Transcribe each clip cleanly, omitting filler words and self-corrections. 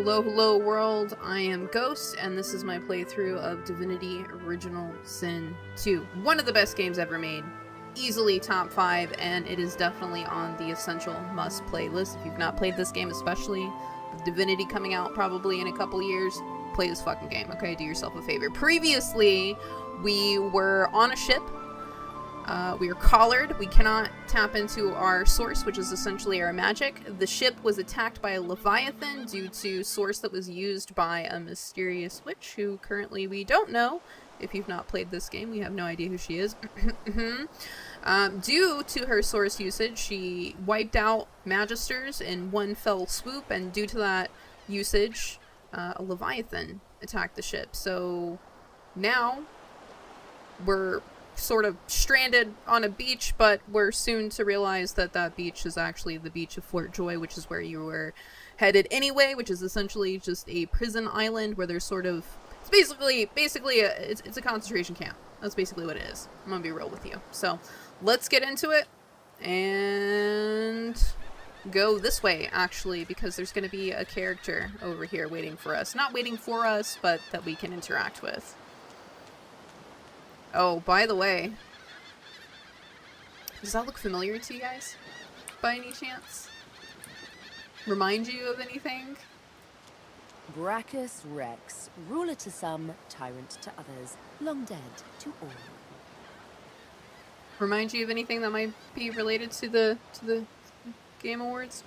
Hello, hello world, I am Ghost, and this is my playthrough of Divinity Original Sin 2. One of the best games ever made. Easily top 5, and it is definitely on the essential must-play list. If you've not played this game, especially with Divinity coming out probably in a couple years, play this fucking game, okay? Do yourself a favor. Previously, we were on a ship. We are collared. We cannot tap into our source, which is essentially our magic. The ship was attacked by a Leviathan due to source that was used by a mysterious witch who currently we don't know. If you've not played this game, we have no idea who she is. Due to her source usage, she wiped out Magisters in one fell swoop, and due to that usage, a Leviathan attacked the ship. So now we're sort of stranded on a beach, but we're soon to realize that that beach is actually the beach of Fort Joy, which is where you were headed anyway, which is essentially just a prison island where there's sort of, it's a concentration camp. That's basically what it is. I'm gonna be real with you. So let's get into it and go this way, actually, because there's gonna be a character over here waiting for us. Not waiting for us, but that we can interact with. Oh, by the way, does that look familiar to you guys, by any chance? Remind you of anything? Brachus Rex, ruler to some, tyrant to others, long dead to all. Remind you of anything that might be related to the Game Awards?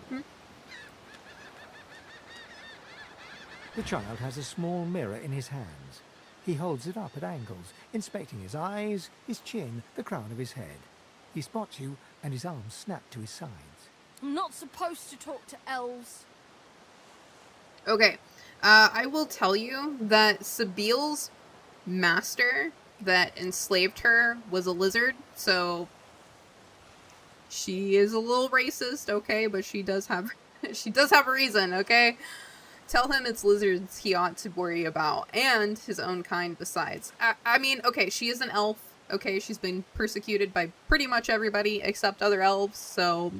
The child has a small mirror in his hands. He holds it up at angles, inspecting his eyes, his chin, the crown of his head. He spots you, and his arms snap to his sides. I'm not supposed to talk to elves. Okay, I will tell you that Sabiel's master that enslaved her was a lizard, so she is a little racist, okay, but she does have a reason, okay? Tell him it's lizards he ought to worry about, and his own kind besides. I mean, okay, she is an elf, okay? She's been persecuted by pretty much everybody except other elves, so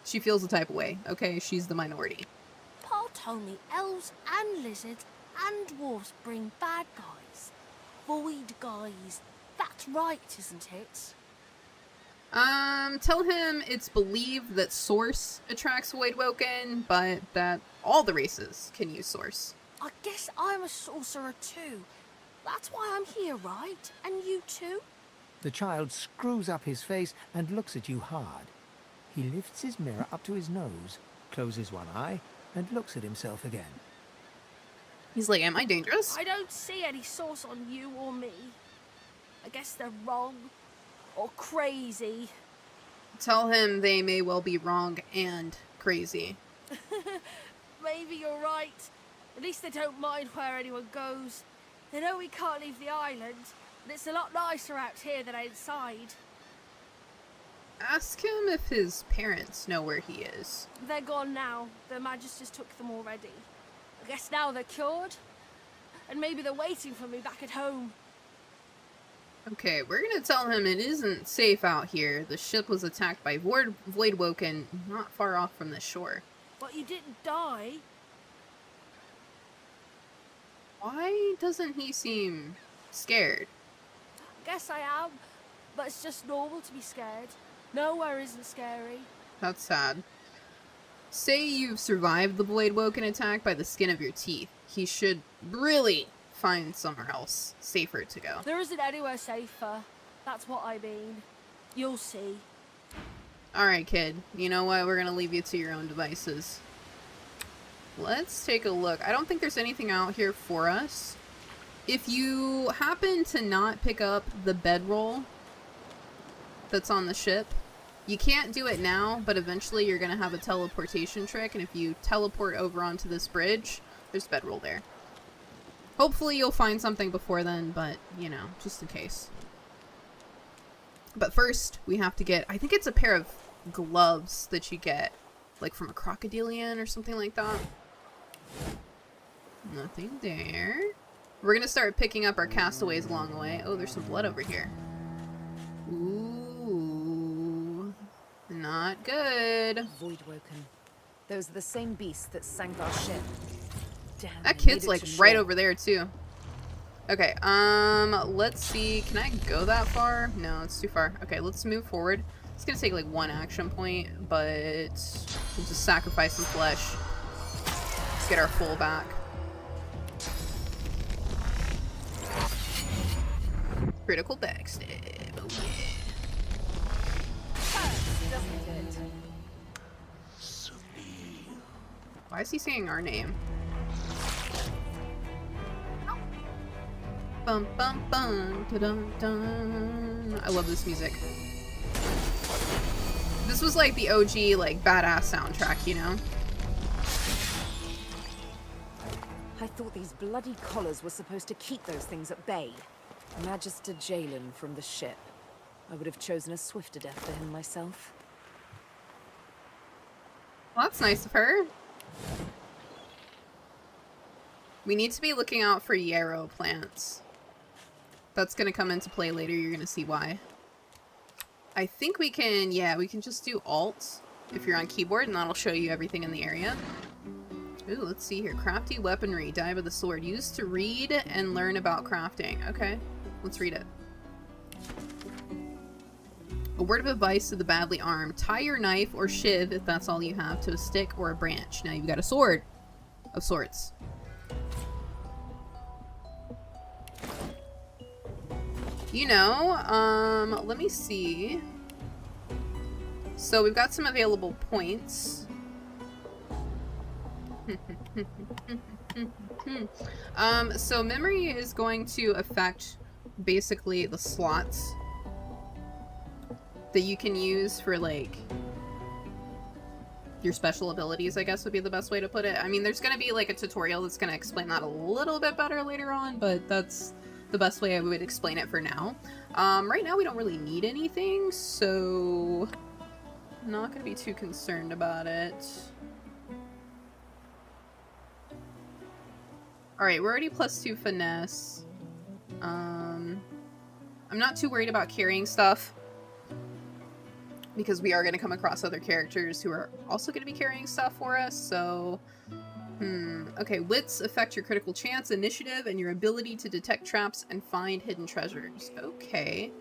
she feels the type of way, okay? She's the minority. Pa told me elves and lizards and dwarves bring bad guys. Void guys. That's right, isn't it? Tell him it's believed that Source attracts Voidwoken, but that all the races can use Source. I guess I'm a sorcerer too. That's why I'm here, right? And you too? The child screws up his face and looks at you hard. He lifts his mirror up to his nose, closes one eye, and looks at himself again. He's like, am I dangerous? I don't see any source on you or me. I guess they're wrong. Or crazy. Tell him they may well be wrong and crazy. Maybe you're right. At least they don't mind where anyone goes. They know we can't leave the island, and it's a lot nicer out here than outside. Ask him if his parents know where he is. They're gone now. The Magisters took them already. I guess now they're cured. And maybe they're waiting for me back at home. Okay, we're gonna tell him it isn't safe out here. The ship was attacked by Voidwoken not far off from the shore. But you didn't die. Why doesn't he seem scared? I guess I am. But it's just normal to be scared. Nowhere isn't scary. That's sad. Say you've survived the Voidwoken attack by the skin of your teeth. He should really find somewhere else safer to go. There isn't anywhere safer. That's what I mean. You'll see. Alright, kid. You know what? We're gonna leave you to your own devices. Let's take a look. I don't think there's anything out here for us. If you happen to not pick up the bedroll that's on the ship, you can't do it now, but eventually you're gonna have a teleportation trick, and if you teleport over onto this bridge, there's bedroll there. Hopefully you'll find something before then, but, you know, just in case. But first, we have to get, I think it's a pair of gloves that you get, like from a crocodilian or something like that. Nothing there. We're gonna start picking up our castaways along the way. Oh, there's some blood over here. Ooh. Not good. Voidwoken. Those are the same beasts that sank our ship. Damn, That I kid's made it like to right shore. over there too. Okay, let's see. Can I go that far? No, it's too far. Okay, let's move forward. It's gonna take like 1 action point, but we'll just sacrifice some flesh. Let's get our full back. Critical backstab. Oh yeah. Doesn't it? Why is he saying our name? Bum bum bum da dum dum. I love this music. This was like the OG like badass soundtrack, you know? I thought these bloody collars were supposed to keep those things at bay. Magister Jalen from the ship. I would have chosen a swifter death for him myself. Well, that's nice of her. We need to be looking out for yarrow plants. That's gonna come into play later, you're gonna see why. I think we can, yeah, we can just do Alt if you're on keyboard, and that'll show you everything in the area. Ooh, let's see here. Crafty weaponry, dive of the sword. Used to read and learn about crafting. Okay, let's read it. A word of advice to the badly armed. Tie your knife or shiv, if that's all you have, to a stick or a branch. Now you've got a sword of sorts. You know, let me see. So we've got some available points. So memory is going to affect basically the slots that you can use for like your special abilities, I guess would be the best way to put it. I mean, there's going to be like a tutorial that's going to explain that a little bit better later on, but that's the best way I would explain it for now. Right now we don't really need anything, so I'm not going to be too concerned about it. Alright, we're already +2 finesse. I'm not too worried about carrying stuff, because we are going to come across other characters who are also going to be carrying stuff for us, so... Okay, wits affect your critical chance, initiative, and your ability to detect traps and find hidden treasures. Okay.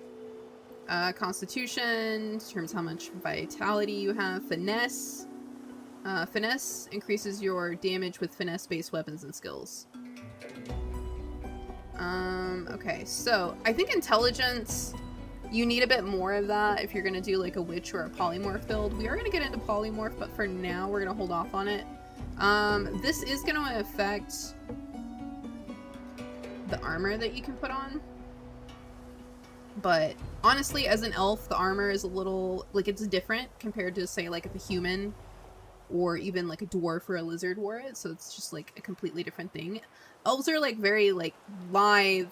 Constitution determines how much vitality you have. Finesse. Finesse increases your damage with finesse-based weapons and skills. Okay, so I think intelligence, you need a bit more of that if you're going to do like a witch or a polymorph build. We are going to get into polymorph, but for now we're going to hold off on it. This is going to affect the armor that you can put on. But honestly, as an elf, the armor is a little, like, it's different compared to, say, like, if a human or even, like, a dwarf or a lizard wore it. So it's just, like, a completely different thing. Elves are, like, very, like, lithe.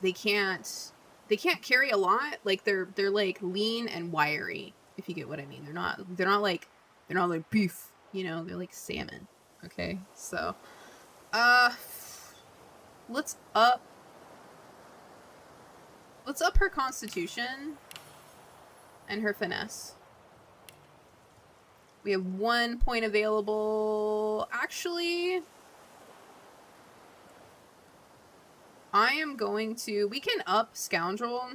They can't carry a lot. Like, they're, like, lean and wiry, if you get what I mean. They're not like beef. You know, they're like salmon. Okay, so, let's up her constitution and her finesse. We have 1 point available. Actually, I am going to, we can up scoundrel.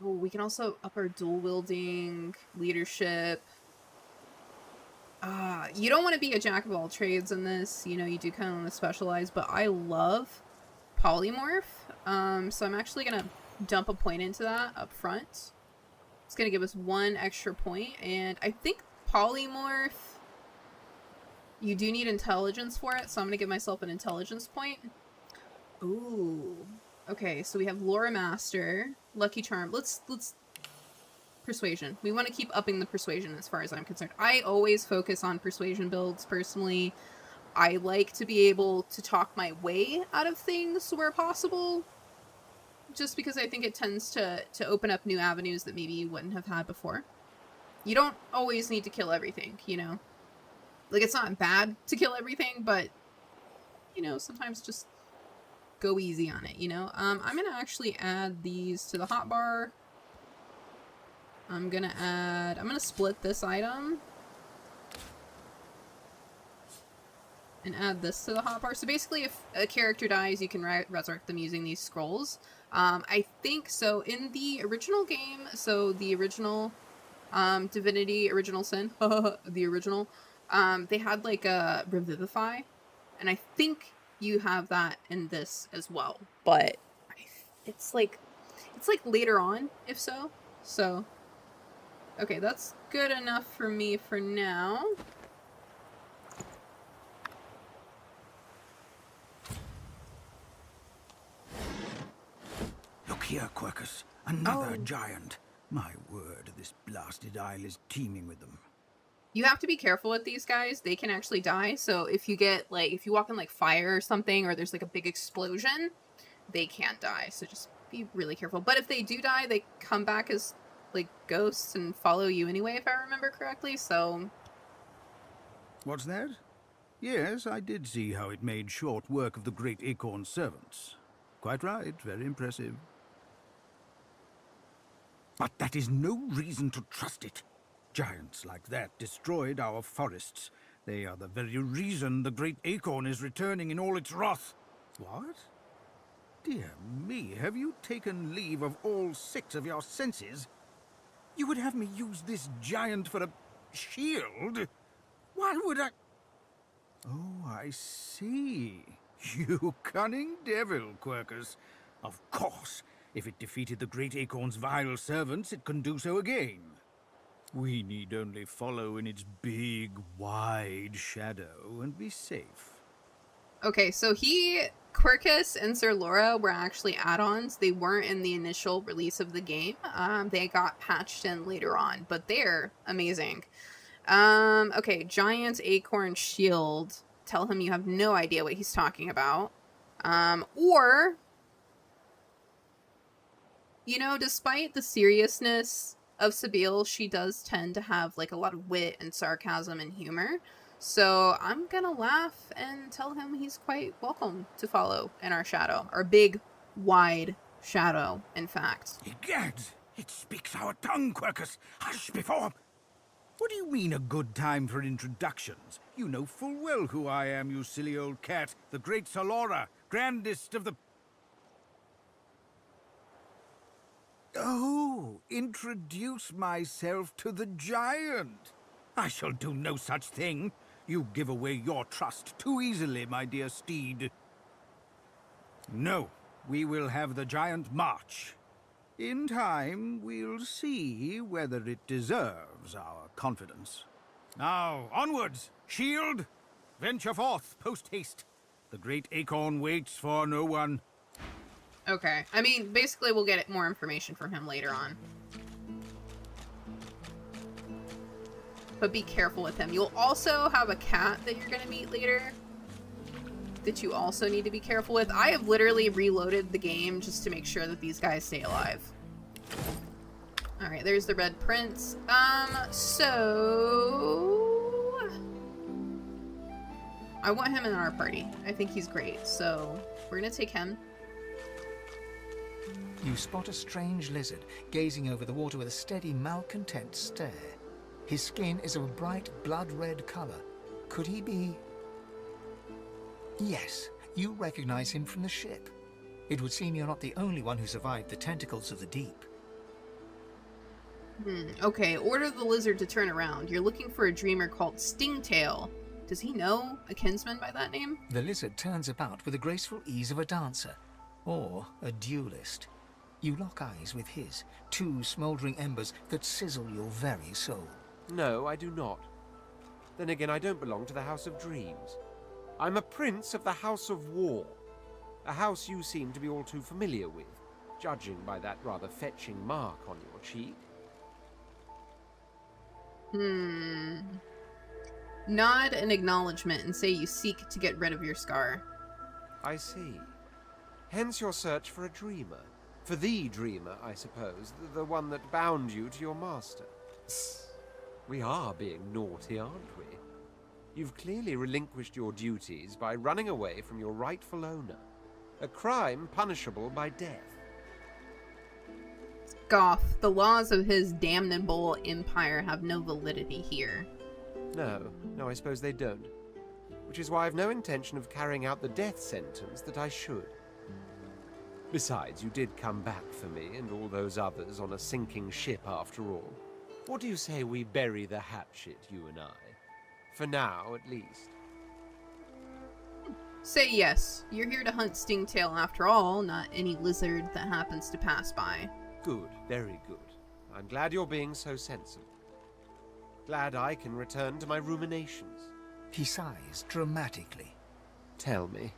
Oh, we can also up our dual wielding, leadership. You don't want to be a jack of all trades in this. You know, you do kind of want to specialize, but I love polymorph. So I'm actually going to dump a point into that up front. It's going to give us 1 extra point, and I think polymorph, you do need intelligence for it, so I'm going to give myself an intelligence point. Ooh. Okay, so we have Lore Master, Lucky Charm. Let's Persuasion. We want to keep upping the persuasion as far as I'm concerned. I always focus on persuasion builds, personally. I like to be able to talk my way out of things where possible, just because I think it tends to open up new avenues that maybe you wouldn't have had before. You don't always need to kill everything, you know? Like, it's not bad to kill everything, but, you know, sometimes just go easy on it, you know? I'm gonna actually add these to the hotbar. I'm gonna split this item. and add this to the hotbar. So basically, if a character dies, you can resurrect them using these scrolls. I think so. In the original game, so the original Divinity Original Sin, the original, they had like a Revivify, and I think you have that in this as well. But it's like later on, if so. So, okay, that's good enough for me for now. Look here, Quercus. Another giant. My word, this blasted isle is teeming with them. You have to be careful with these guys. They can actually die. So if you get, like, if you walk in, like, fire or something, or there's, like, a big explosion, they can die. So just be really careful. But if they do die, they come back as, like, ghosts and follow you anyway, if I remember correctly. So... What's that? Yes, I did see how it made short work of the great Acorn servants. Quite right, very impressive. But that is no reason to trust it. Giants like that destroyed our forests. They are the very reason the great Acorn is returning in all its wrath. What? Dear me, have you taken leave of all 6 of your senses? You would have me use this giant for a shield? Why would I... Oh, I see. You cunning devil, Quercus. Of course, if it defeated the great Acorn's vile servants, it can do so again. We need only follow in its big, wide shadow and be safe. Okay, so Quercus and Sir Laura were actually add-ons. They weren't in the initial release of the game. They got patched in later on, but they're amazing. Okay, Giant Acorn Shield. Tell him you have no idea what he's talking about. Or, you know, despite the seriousness of Saheila, she does tend to have, like, a lot of wit and sarcasm and humor. So I'm gonna laugh and tell him he's quite welcome to follow in our shadow. Our big, wide shadow, in fact. Egad! It speaks our tongue, Quercus! Hush before... What do you mean a good time for introductions? You know full well who I am, you silly old cat. The great Sir Laura, grandest of the... Oh, introduce myself to the giant. I shall do no such thing. You give away your trust too easily, my dear steed. No, we will have the giant march. In time, we'll see whether it deserves our confidence. Now, onwards! Shield! Venture forth, post-haste. The great Acorn waits for no one. Okay. I mean, basically we'll get more information from him later on. But be careful with him. You'll also have a cat that you're going to meet later that you also need to be careful with. I have literally reloaded the game just to make sure that these guys stay alive. Alright, there's the Red Prince. So... I want him in our party. I think he's great, so we're gonna take him. You spot a strange lizard gazing over the water with a steady, malcontent stare. His skin is of a bright, blood-red color. Could he be... Yes, you recognize him from the ship. It would seem you're not the only one who survived the tentacles of the deep. Okay, order the lizard to turn around. You're looking for a dreamer called Stingtail. Does he know a kinsman by that name? The lizard turns about with the graceful ease of a dancer, or a duelist. You lock eyes with his, 2 smouldering embers that sizzle your very soul. No, I do not. Then again, I don't belong to the House of Dreams. I'm a prince of the House of War, a house you seem to be all too familiar with, judging by that rather fetching mark on your cheek. Nod an acknowledgement and say you seek to get rid of your scar. I see. Hence your search for a dreamer. For the dreamer, I suppose, the one that bound you to your master. We are being naughty, aren't we? You've clearly relinquished your duties by running away from your rightful owner. A crime punishable by death. Goth, the laws of his damnable empire have no validity here. No, I suppose they don't. which is why I've no intention of carrying out the death sentence that I should. Besides, you did come back for me and all those others on a sinking ship after all. What do you say we bury the hatchet, you and I? For now, at least. Say yes. You're here to hunt Stingtail after all, not any lizard that happens to pass by. Good, very good. I'm glad you're being so sensible. Glad I can return to my ruminations. He sighs dramatically. Tell me,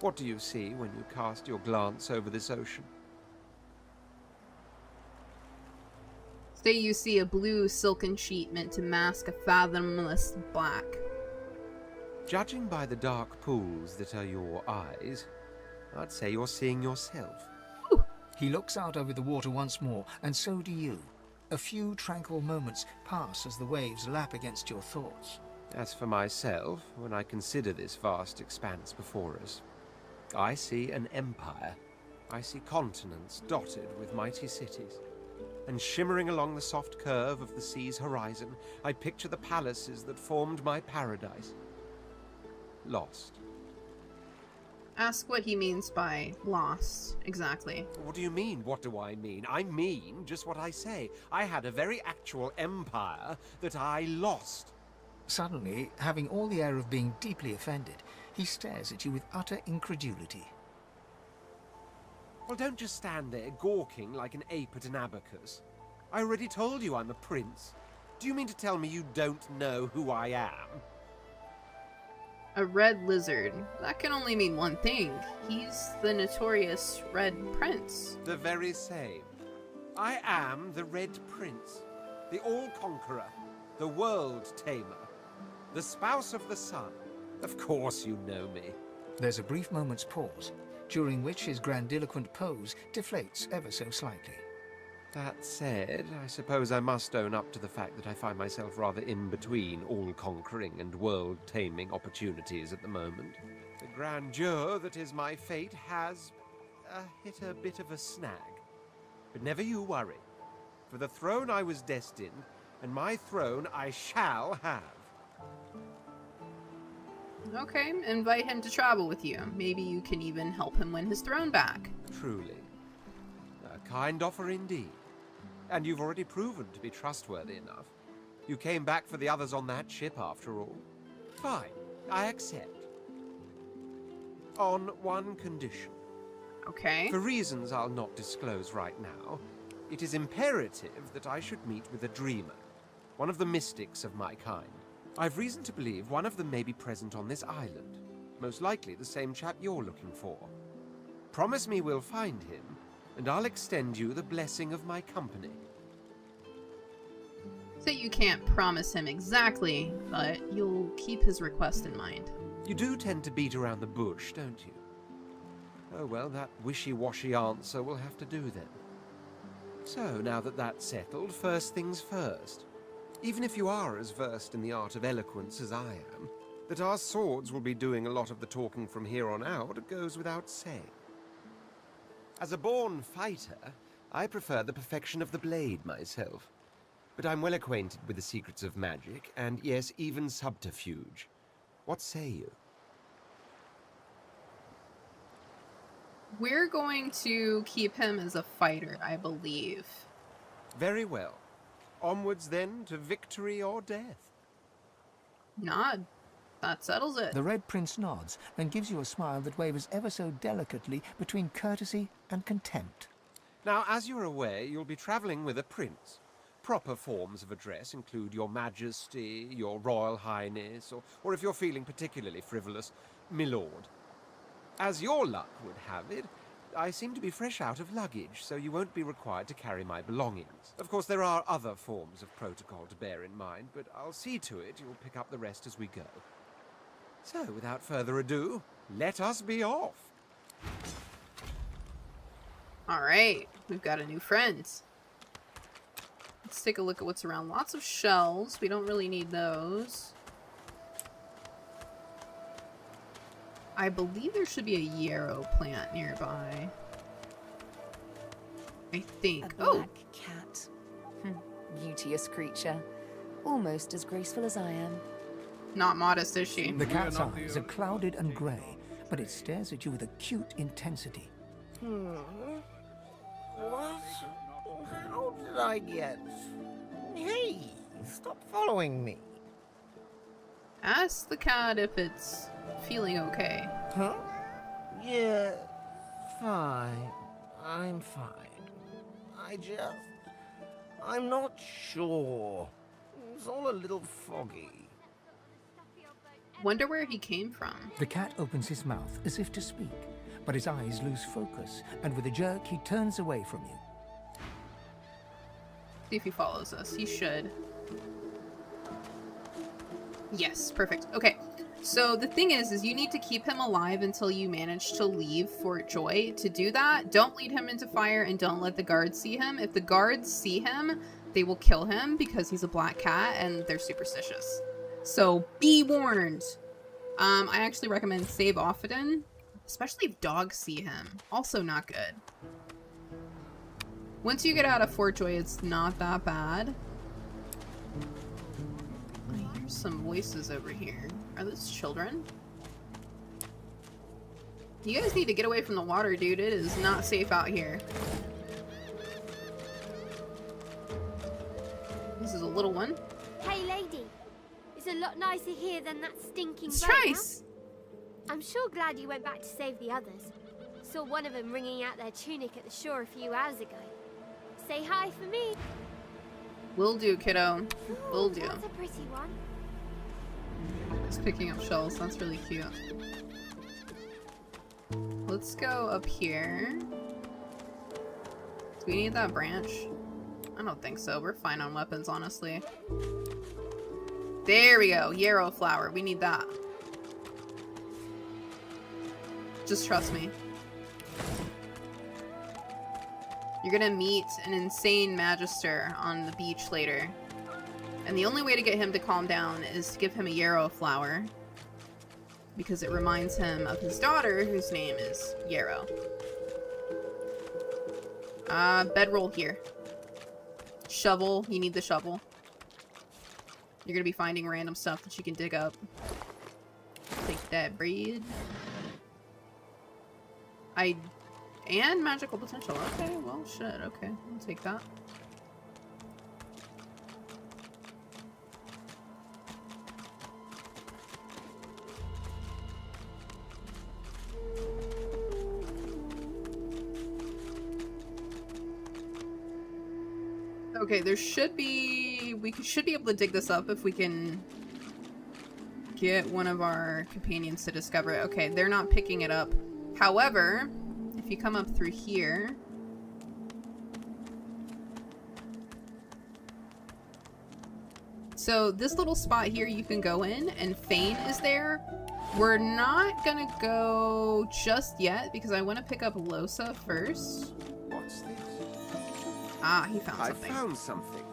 what do you see when you cast your glance over this ocean? Say you see a blue silken sheet meant to mask a fathomless black. Judging by the dark pools that are your eyes, I'd say you're seeing yourself. He looks out over the water once more, and so do you. A few tranquil moments pass as the waves lap against your thoughts. As for myself, when I consider this vast expanse before us, I see an empire. I see continents dotted with mighty cities. And shimmering along the soft curve of the sea's horizon, I picture the palaces that formed my paradise. Lost. Ask what he means by lost, exactly. What do you mean, what do I mean? I mean just what I say. I had a very actual empire that I lost. Suddenly, having all the air of being deeply offended, he stares at you with utter incredulity. Well, don't just stand there gawking like an ape at an abacus. I already told you I'm a prince. Do you mean to tell me you don't know who I am? A red lizard. That can only mean one thing. He's the notorious Red Prince. The very same. I am the Red Prince, the All-Conqueror, the World-Tamer, the Spouse of the Sun. Of course you know me. There's a brief moment's pause, during which his grandiloquent pose deflates ever so slightly. That said, I suppose I must own up to the fact that I find myself rather in between all-conquering and world-taming opportunities at the moment. The grandeur that is my fate has hit a bit of a snag. But never you worry. For the throne I was destined, and my throne I shall have. Okay, invite him to travel with you. Maybe you can even help him win his throne back. Truly. A kind offer indeed. And you've already proven to be trustworthy enough. You came back for the others on that ship, after all. Fine, I accept. On one condition. Okay. For reasons I'll not disclose right now, it is imperative that I should meet with a dreamer, one of the mystics of my kind. I've reason to believe one of them may be present on this island, most likely the same chap you're looking for. Promise me we'll find him, and I'll extend you the blessing of my company. So you can't promise him exactly, but you'll keep his request in mind. You do tend to beat around the bush, don't you? Oh well, that wishy-washy answer will have to do then. So, now that that's settled, first things first. Even if you are as versed in the art of eloquence as I am, that our swords will be doing a lot of the talking from here on out goes without saying. As a born fighter, I prefer the perfection of the blade myself. But I'm well acquainted with the secrets of magic, and yes, even subterfuge. What say you? We're going to keep him as a fighter, I believe. Very well. Onwards then to victory or death. Nod. That settles it. The Red Prince nods and gives you a smile that wavers ever so delicately between courtesy and contempt. Now, as you're aware, you'll be travelling with a prince. Proper forms of address include Your Majesty, Your Royal Highness, or if you're feeling particularly frivolous, Milord. As your luck would have it, I seem to be fresh out of luggage, so you won't be required to carry my belongings. Of course, there are other forms of protocol to bear in mind, but I'll see to it you'll pick up the rest as we go. So, without further ado, let us be off. Alright, we've got a new friend. Let's take a look at what's around. Lots of shells. We don't really need those. I believe there should be a yarrow plant nearby. I think. A black cat. Beauteous creature. Almost as graceful as I am. not modest, is she? The cat's eyes are clouded and grey, but it stares at you with acute intensity. What? How did I get... Hey, stop following me. Ask the cat if it's feeling okay. Huh? Yeah, fine. I'm fine. I'm not sure. It's all a little foggy. Wonder where he came from. The cat opens his mouth as if to speak, but his eyes lose focus, and with a jerk he turns away from you. See if he follows us. He should. Yes, perfect. Okay, so the thing is you need to keep him alive until you manage to leave Fort Joy. To do that, don't lead him into fire and don't let the guards see him. If the guards see him, they will kill him because he's a black cat and they're superstitious. So be warned. I actually recommend save often, especially if dogs see him. Also not good. Once you get out of Fort Joy, it's not that bad. I hear some voices over here. Are those children? You guys need to get away from the water, dude. It is not safe out here. This is a little one. Hey, lady. It's a lot nicer here than that stinking It's boat, huh? Trace. I'm sure glad you went back to save the others. Saw one of them wringing out their tunic at the shore a few hours ago. Say hi for me. Will do, kiddo. Will do. That's a pretty one. It's picking up shells. That's really cute. Let's go up here. Do we need that branch? I don't think so. We're fine on weapons, honestly. There we go. Yarrow flower. We need that. Just trust me. You're gonna meet an insane magister on the beach later. And the only way to get him to calm down is to give him a yarrow flower. Because it reminds him of his daughter, whose name is Yarrow. Bedroll here. Shovel. You need the shovel. You're gonna be finding random stuff that you can dig up. Take that breed. And magical potential. Okay, well, shit. Okay, I'll take that. Okay, there should be... We should be able to dig this up if we can get one of our companions to discover it. Okay, they're not picking it up. However, if you come up through here... So this little spot here you can go in, and Fane is there. We're not gonna go just yet because I want to pick up Lohse first. What's this? Ah, he found I something. found something.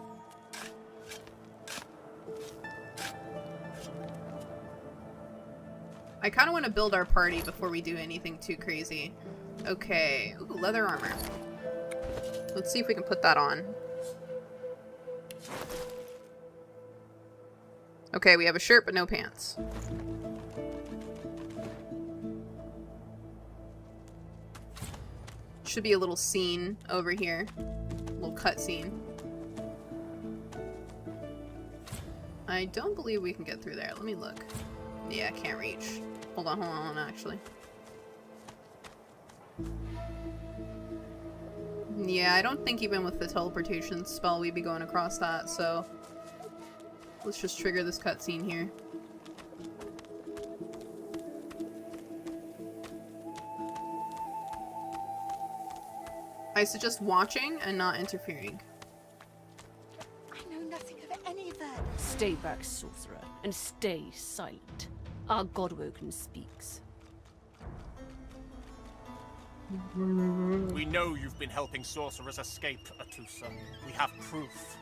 I kind of want to build our party before we do anything too crazy. Okay. Ooh, leather armor. Let's see if we can put that on. Okay, we have a shirt but no pants. Should be a little scene over here. A little cut scene. I don't believe we can get through there. Let me look. Yeah, I can't reach. Hold on, actually. Yeah, I don't think even with the teleportation spell we'd be going across that, so... Let's just trigger this cutscene here. I suggest watching and not interfering. I know nothing of any of that. Stay back, sorcerer, and stay silent. Our Godwoken speaks. We know you've been helping sorcerers escape, Ep2. We have proof.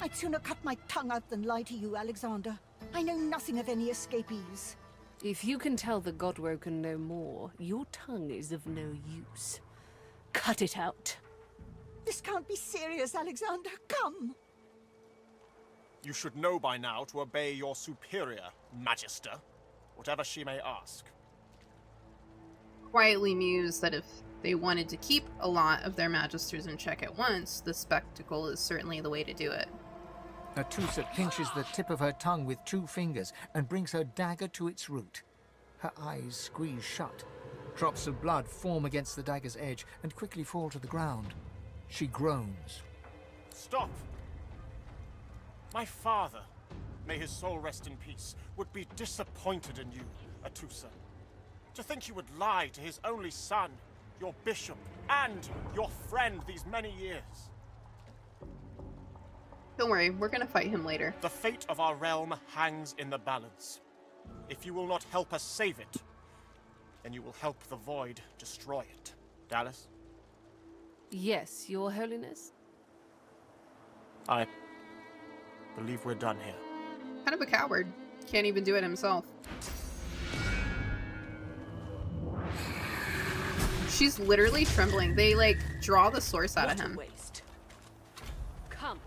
I'd sooner cut my tongue out than lie to you, Alexander. I know nothing of any escapees. If you can tell the Godwoken no more, your tongue is of no use. Cut it out. This can't be serious, Alexander. Come. You should know by now to obey your superior, Magister, whatever she may ask. Quietly mused that if they wanted to keep a lot of their magisters in check at once, the spectacle is certainly the way to do it. Atusa pinches the tip of her tongue with 2 fingers and brings her dagger to its root. Her eyes squeeze shut. Drops of blood form against the dagger's edge and quickly fall to the ground. She groans. Stop! My father, may his soul rest in peace, would be disappointed in you, Atusa. To think you would lie to his only son, your bishop, and your friend these many years. Don't worry, we're gonna fight him later. The fate of our realm hangs in the balance. If you will not help us save it, then you will help the Void destroy it. Dallas? Yes, Your Holiness? I believe we're done here. Kind of a coward. Can't even do it himself. She's literally trembling. They, like, draw the source out of him. What a waste. Come,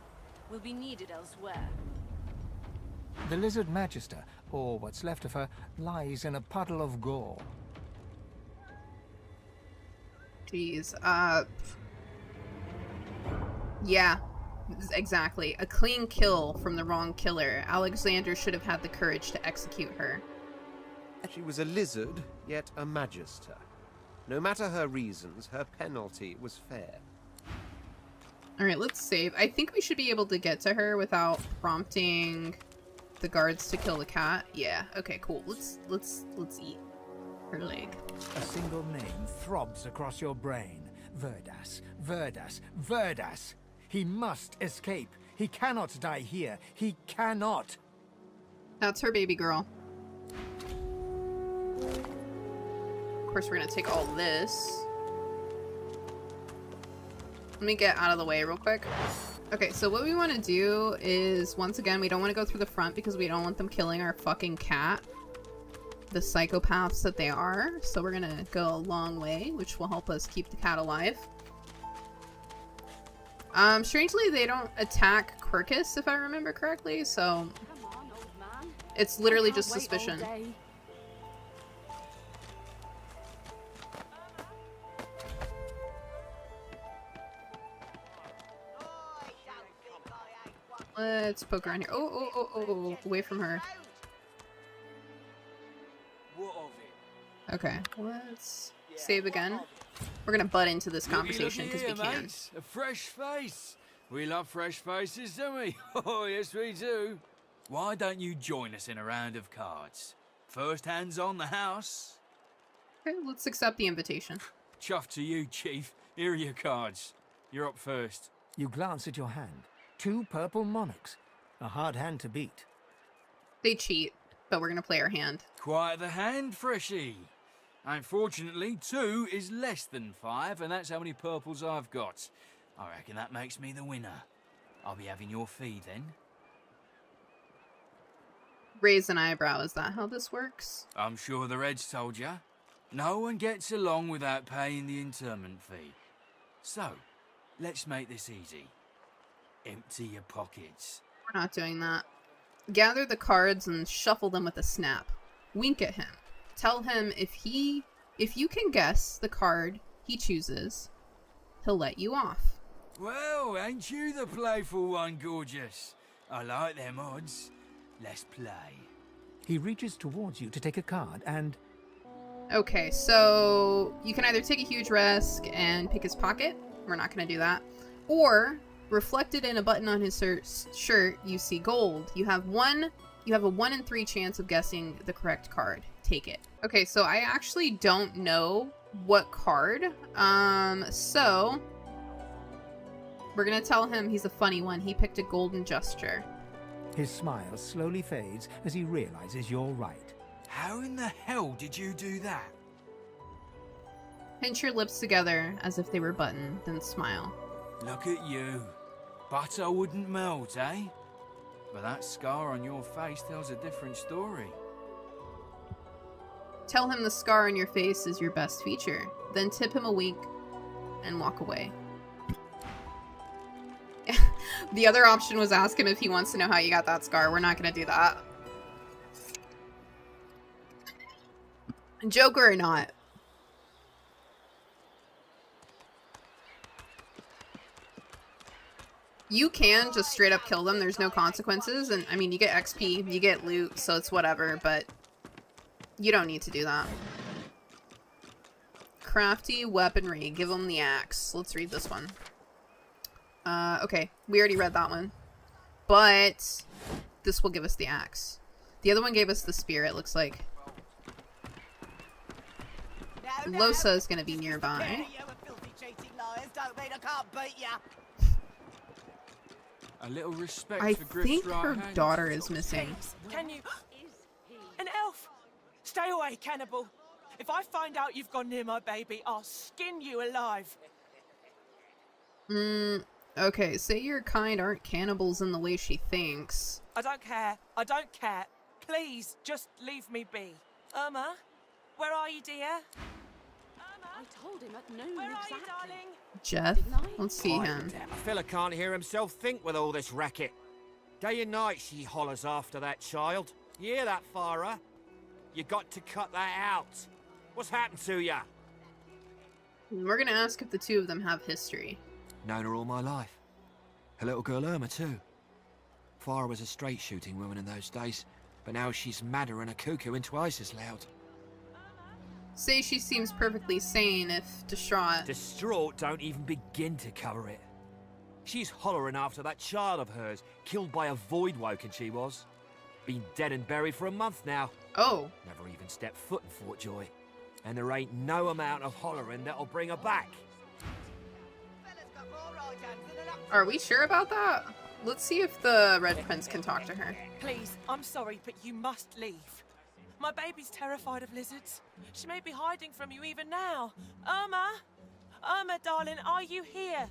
we'll be needed elsewhere. The lizard magister, or what's left of her, lies in a puddle of gore. Jeez, yeah, exactly. A clean kill from the wrong killer. Alexander should have had the courage to execute her. She was a lizard, yet a magister. No matter her reasons, her penalty was fair. Alright, let's save. I think we should be able to get to her without prompting the guards to kill the cat. Yeah, okay, cool. Let's eat her leg. A single name throbs across your brain. Verdas, Verdas, Verdas! He must escape. He cannot die here. He cannot! That's her baby girl. Of course, we're gonna take all this. Let me get out of the way real quick. Okay, so what we want to do is, once again, we don't want to go through the front because we don't want them killing our fucking cat. The psychopaths that they are. So we're gonna go a long way, which will help us keep the cat alive. Strangely, they don't attack Quirkus, if I remember correctly, so Come on, old man. it's literally I can't just wait all suspicion. day. Let's poke around here. Oh, away from her. Okay, let's save again. We're gonna butt into this conversation because we can. Mate. A fresh face. We love fresh faces, don't we? Oh, yes, we do. Why don't you join us in a round of cards? First hands on the house. Okay, let's accept the invitation. Chuff to you, Chief. Here are your cards. You're up first. You glance at your hand. 2 purple monarchs. A hard hand to beat. They cheat, but we're gonna play our hand. Quite the hand, Freshie. Unfortunately, 2 is less than 5, and that's how many purples I've got. I reckon that makes me the winner. I'll be having your fee then. Raise an eyebrow, is that how this works? I'm sure the Reds told ya. No one gets along without paying the interment fee. So, let's make this easy. Empty your pockets. We're not doing that. Gather the cards and shuffle them with a snap. Wink at him. Tell him if you can guess the card he chooses, he'll let you off. Well, ain't you the playful one, gorgeous? I like them odds. Let's play. He reaches towards you to take a card and... Okay, so you can either take a huge risk and pick his pocket. We're not going to do that. Or, reflected in a button on his shirt, you see gold. You have a 1 in 3 chance of guessing the correct card. Take it. Okay, so I actually don't know what card. So we're going to tell him he's a funny one. He picked a golden gesture. His smile slowly fades as he realizes you're right. How in the hell did you do that? Pinch your lips together as if they were buttoned, then smile. Look at you. Butter wouldn't melt, eh? But that scar on your face tells a different story. Tell him the scar on your face is your best feature. Then tip him a wink and walk away. The other option was ask him if he wants to know how you got that scar. We're not gonna do that. Joker or not. You can just straight up kill them. There's no consequences. And, I mean, you get XP, you get loot, so it's whatever, but you don't need to do that. Crafty weaponry. Give them the axe. Let's read this one. Okay. We already read that one. But this will give us the axe. The other one gave us the spear, it looks like. Lohse is going to be nearby. A little respect I for Griff's think right her hand. daughter is missing. Can you... An elf! Stay away, cannibal. If I find out you've gone near my baby, I'll skin you alive. Okay, say your kind aren't cannibals in the way she thinks. I don't care. I don't care. Please, just leave me be. Irma, where are you, dear? Irma? I told him at noon Where exactly. are you, darling? Jeff? Let's see him. A fella can't hear himself think with all this racket. Day and night she hollers after that child. You hear that, Farah? You got to cut that out. What's happened to ya? We're gonna ask if the two of them have history. Known her all my life. Her little girl Irma, too. Farah was a straight shooting woman in those days, but now she's madder than a cuckoo and twice as loud. Say she seems perfectly sane if distraught. Distraught don't even begin to cover it. She's hollering after that child of hers, killed by a void woken she was. Been dead and buried for a month now. Oh. Never even stepped foot in Fort Joy. And there ain't no amount of hollering that'll bring her back. Are we sure about that? Let's see if the Red Prince can talk to her. Please, I'm sorry, but you must leave. My baby's terrified of lizards. She may be hiding from you even now. Irma? Irma, darling, are you here?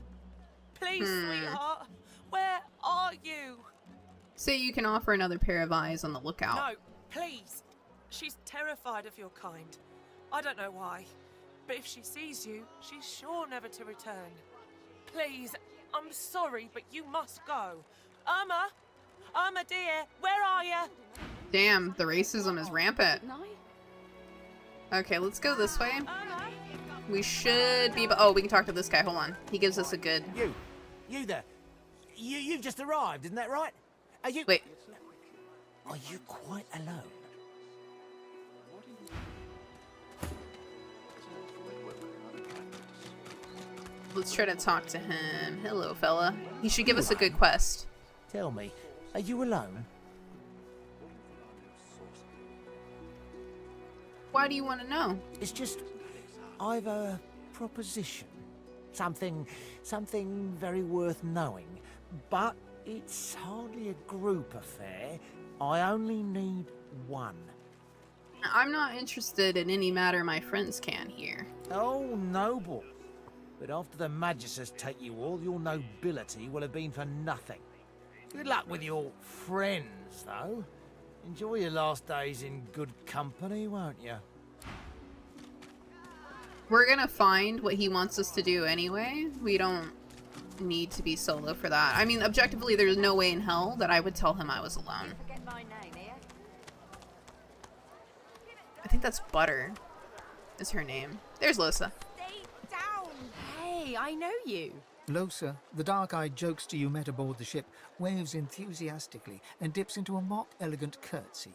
Please, sweetheart. Where are you? Say you can offer another pair of eyes on the lookout. No, please. She's terrified of your kind. I don't know why. But if she sees you, she's sure never to return. Please, I'm sorry, but you must go. Irma? Irma, dear, where are you? Damn, the racism is rampant. No? Okay, let's go this way. We should be... Oh, we can talk to this guy. Hold on. He gives us a good... You there. You've just arrived, isn't that right? Are you... Wait. Are you quite alone? Let's try to talk to him. Hello, fella. He should give us a good quest. Tell me, are you alone? Why do you want to know? It's just... I've a proposition. Something very worth knowing. But it's hardly a group affair. I only need one. I'm not interested in any matter my friends can hear. Oh, noble. But after the Magisters take you all, your nobility will have been for nothing. Good luck with your friends, though. Enjoy your last days in good company, won't you? We're gonna find what he wants us to do anyway. We don't need to be solo for that. I mean, objectively, there's no way in hell that I would tell him I was alone. I think that's Butter is her name. There's Lohse. Hey, I know you. Lohse, the dark-eyed jokester you met aboard the ship, waves enthusiastically and dips into a mock elegant curtsy.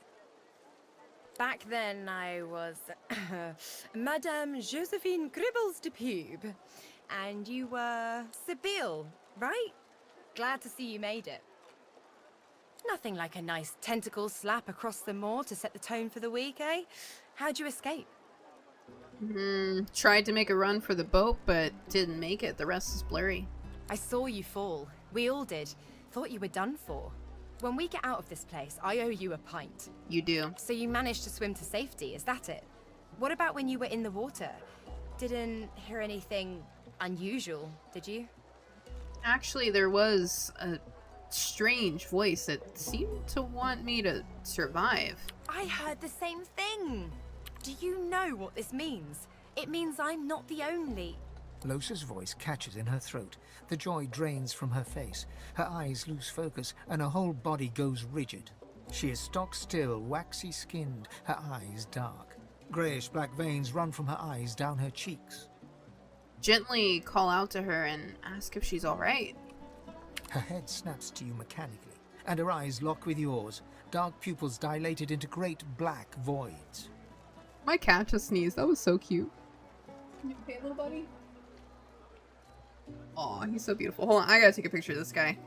Back then I was Madame Josephine Gribbles de Pube. And you were Sibyl, right? Glad to see you made it. Nothing like a nice tentacle slap across the moor to set the tone for the week, eh? How'd you escape? Tried to make a run for the boat, but didn't make it. The rest is blurry. I saw you fall. We all did. Thought you were done for. When we get out of this place, I owe you a pint. You do. So you managed to swim to safety, is that it? What about when you were in the water? Didn't hear anything unusual, did you? Actually, there was a strange voice that seemed to want me to survive. I heard the same thing. Do you know what this means? It means I'm not the only... Lohse's voice catches in her throat. The joy drains from her face. Her eyes lose focus, and her whole body goes rigid. She is stock still, waxy skinned, her eyes dark. Greyish-black veins run from her eyes down her cheeks. Gently call out to her and ask if she's alright. Her head snaps to you mechanically, and her eyes lock with yours, dark pupils dilated into great black voids. My cat just sneezed. That was so cute. Can you pay, little buddy? Aw, he's so beautiful. Hold on, I gotta take a picture of this guy.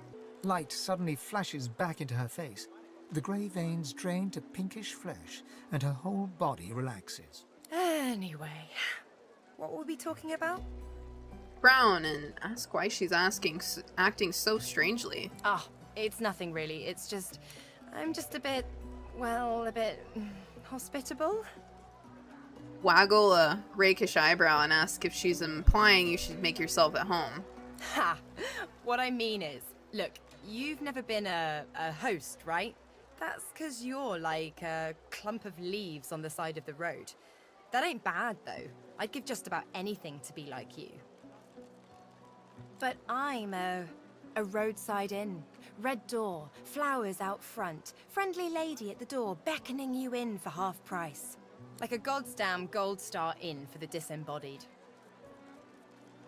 Light suddenly flashes back into her face. The grey veins drain to pinkish flesh, and her whole body relaxes. Anyway, what were we talking about? Brown, and ask why she's acting so strangely. Ah, it's nothing really. It's just, I'm just a bit hospitable. Waggle a rakish eyebrow and ask if she's implying you should make yourself at home. Ha! What I mean is, look, you've never been a host, right? That's because you're like a clump of leaves on the side of the road. That ain't bad, though. I'd give just about anything to be like you. But I'm a roadside inn. Red door, flowers out front, friendly lady at the door beckoning you in for half price. Like a goddamn gold star inn for the disembodied.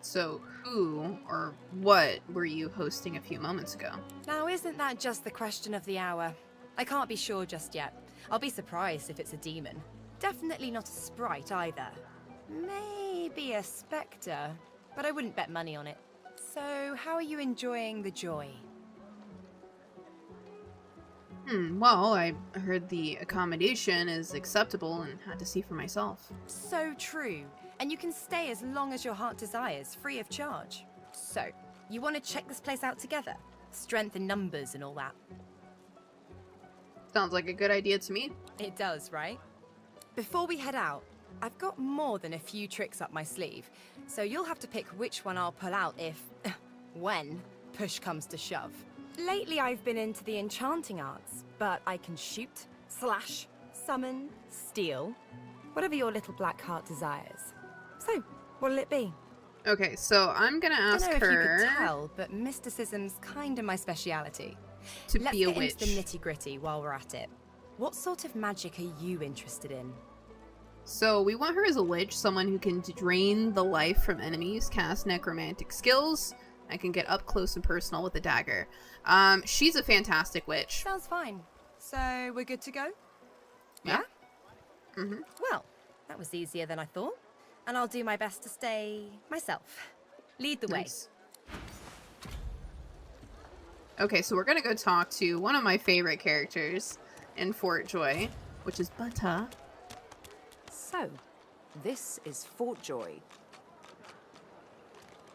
So who or what were you hosting a few moments ago? Now, isn't that just the question of the hour? I can't be sure just yet. I'll be surprised if it's a demon. Definitely not a sprite either. Maybe a spectre, but I wouldn't bet money on it. So, how are you enjoying the joy? Well, I heard the accommodation is acceptable and had to see for myself. So true. And you can stay as long as your heart desires, free of charge. So, you want to check this place out together? Strength in numbers and all that. Sounds like a good idea to me. It does, right? Before we head out, I've got more than a few tricks up my sleeve, so you'll have to pick which one I'll pull out if, when, push comes to shove. Lately I've been into the enchanting arts, but I can shoot, slash, summon, steal, whatever your little black heart desires. So, what'll it be? Okay, so I'm gonna ask I don't know her if you could tell, but mysticism's kinda my speciality. to Let's be a get witch. into the nitty-gritty while we're at it. What sort of magic are you interested in? So we want her as a witch, someone who can drain the life from enemies, cast necromantic skills, and can get up close and personal with a dagger. She's a fantastic witch. Sounds fine. So, we're good to go? Yeah? Mm-hmm. Well, that was easier than I thought. And I'll do my best to stay myself. Lead the way. Nice. Okay, so we're gonna go talk to one of my favorite characters in Fort Joy, which is Butter. So, this is Fort Joy.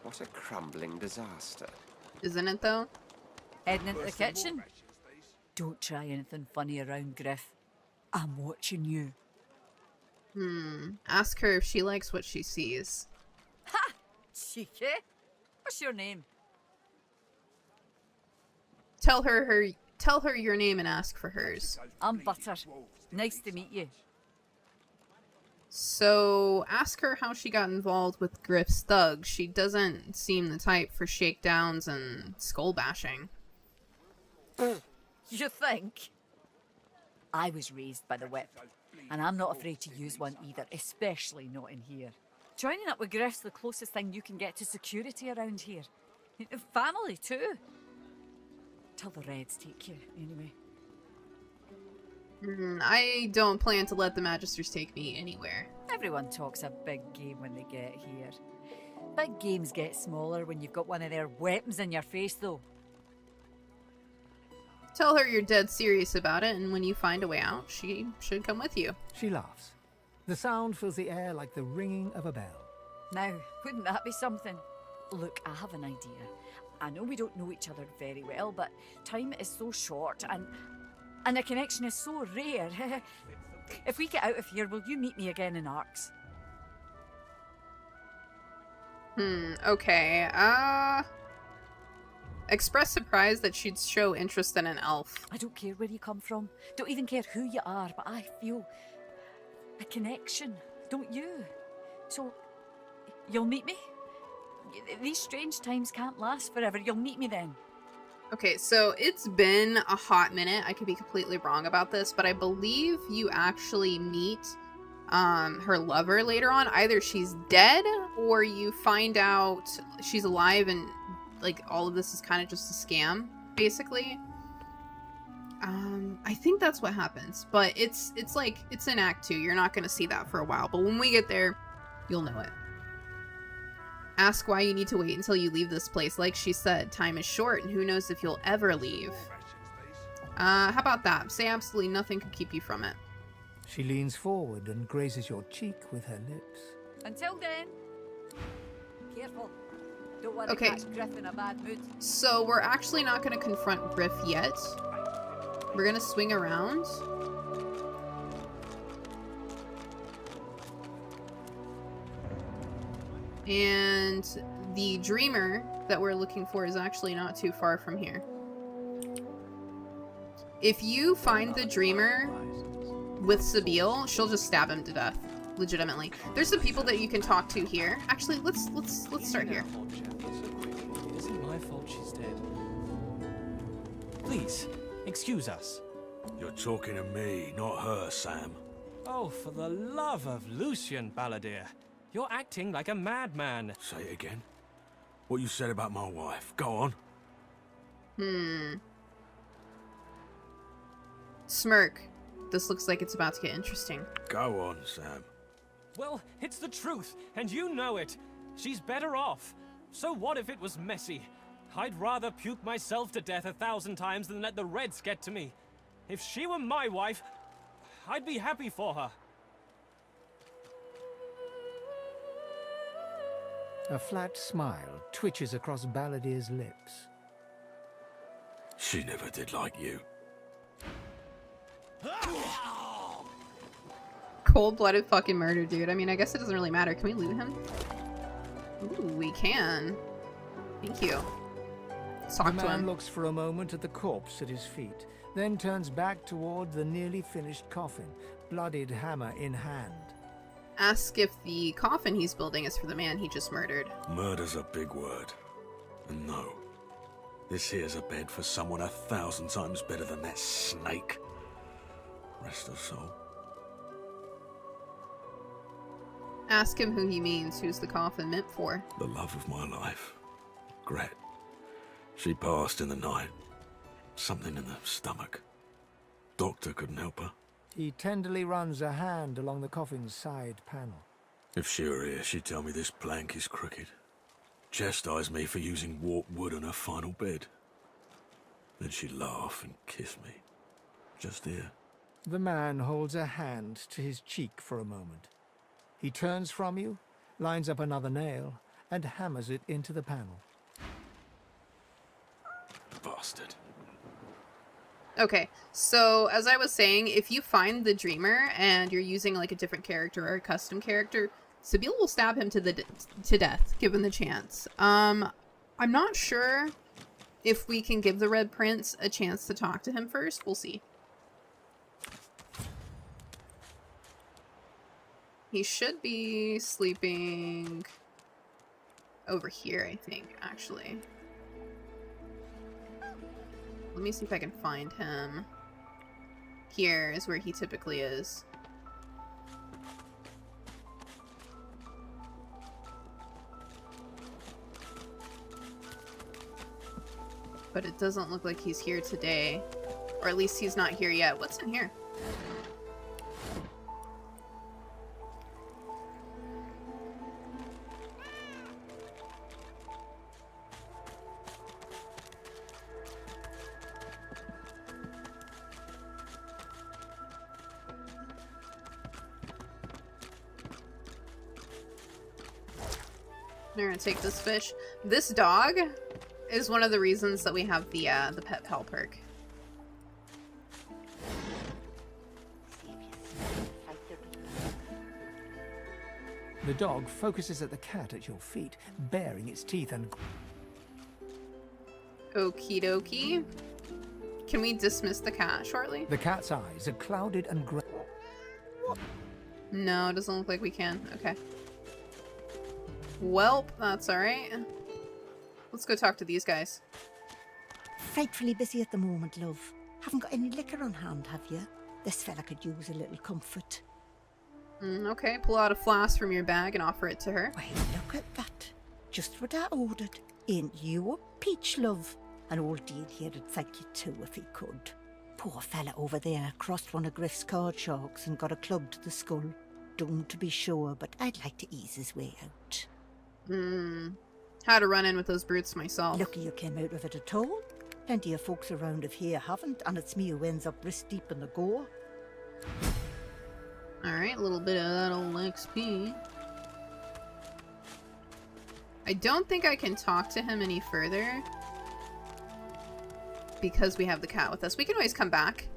What a crumbling disaster. Isn't it, though? Heading into the kitchen? Don't try anything funny around, Griff. I'm watching you. Ask her if she likes what she sees. Ha! Cheeky. What's your name? Tell her your name and ask for hers. I'm Butter. Nice to meet you. So, ask her how she got involved with Griff's thugs. She doesn't seem the type for shakedowns and skull bashing. You think? I was raised by the whip, and I'm not afraid to use one either, especially not in here. Joining up with Griff's the closest thing you can get to security around here. Family, too. Till the Reds take you, anyway. I don't plan to let the Magisters take me anywhere. Everyone talks a big game when they get here. Big games get smaller when you've got one of their weapons in your face, though. Tell her you're dead serious about it, and when you find a way out, she should come with you. She laughs. The sound fills the air like the ringing of a bell. Now, wouldn't that be something? Look, I have an idea. I know we don't know each other very well, but time is so short and a connection is so rare. If we get out of here, will you meet me again in Arcs? Okay, express surprise that she'd show interest in an elf. I don't care where you come from. Don't even care who you are, but I feel a connection, don't you? So, you'll meet me? These strange times can't last forever. You'll meet me then. Okay, so it's been a hot minute. I could be completely wrong about this, but I believe you actually meet her lover later on. Either she's dead or you find out she's alive and like all of this is kind of just a scam, basically. I think that's what happens, but it's like it's in Act 2. You're not going to see that for a while, but when we get there, you'll know it. Ask why you need to wait until you leave this place. Like she said, time is short and who knows if you'll ever leave. How about that? Say absolutely nothing could keep you from it. She leans forward and grazes your cheek with her lips. Until then, careful. Don't want Okay. to catch Griff in a bad mood. So we're actually not going to confront Griff yet. We're going to swing around. And the dreamer that we're looking for is actually not too far from here. If you find the dreamer with Saheila, she'll just stab him to death. Legitimately. There's some people that you can talk to here. Actually, let's start here. It isn't my fault she's dead. Please, excuse us. You're talking to me, not her, Sam. Oh, for the love of Lucian, Balladeer. You're acting like a madman. Say it again. What you said about my wife. Go on. Smirk. This looks like it's about to get interesting. Go on, Sam. Well, it's the truth, and you know it. She's better off. So what if it was messy? I'd rather puke myself to death 1,000 times than let the Reds get to me. If she were my wife, I'd be happy for her. A flat smile twitches across Balladeer's lips. She never did like you. Cold-blooded fucking murder, dude. I mean, I guess it doesn't really matter. Can we loot him? Ooh, we can. Thank you. Let's talk The to man him. looks for a moment at the corpse at his feet, then turns back toward the nearly finished coffin, bloodied hammer in hand. Ask if the coffin he's building is for the man he just murdered. Murder's a big word. And no. This here's a bed for someone 1,000 times better than that snake. Rest her soul. Ask him who he means, who's the coffin meant for. The love of my life. Gret. She passed in the night. Something in the stomach. Doctor couldn't help her. He tenderly runs a hand along the coffin's side panel. If she were here, she'd tell me this plank is crooked. Chastise me for using warped wood on her final bed. Then she'd laugh and kiss me. Just here. The man holds a hand to his cheek for a moment. He turns from you, lines up another nail, and hammers it into the panel. Bastard. Okay, so as I was saying, if you find the dreamer and you're using like a different character or a custom character, Saheila will stab him to death, given the chance. I'm not sure if we can give the Red Prince a chance to talk to him first. We'll see. He should be sleeping over here, I think, actually. Let me see if I can find him. Here is where he typically is. But it doesn't look like he's here today. Or at least he's not here yet. What's in here? We're gonna take this fish. This dog is one of the reasons that we have the pet pal perk. The dog focuses at the cat at your feet, baring its teeth and... Okie dokie. Can we dismiss the cat shortly? The cat's eyes are clouded and gray. No, it doesn't look like we can. Okay. Welp, that's alright. Let's go talk to these guys. Frightfully busy at the moment, love. Haven't got any liquor on hand, have you? This fella could use a little comfort. Okay, pull out a flask from your bag and offer it to her. Why, look at that. Just what I ordered. Ain't you a peach, love? An old Dean here'd thank you too if he could. Poor fella over there crossed one of Griff's card sharks and got a club to the skull. Doomed to be sure, but I'd like to ease his way out. Had to run in with those brutes myself. Lucky you came out of it at all. Plenty of folks around of here haven't, and it's me who ends up wrist deep in the gore. Alright, a little bit of that old XP. I don't think I can talk to him any further because we have the cat with us. We can always come back.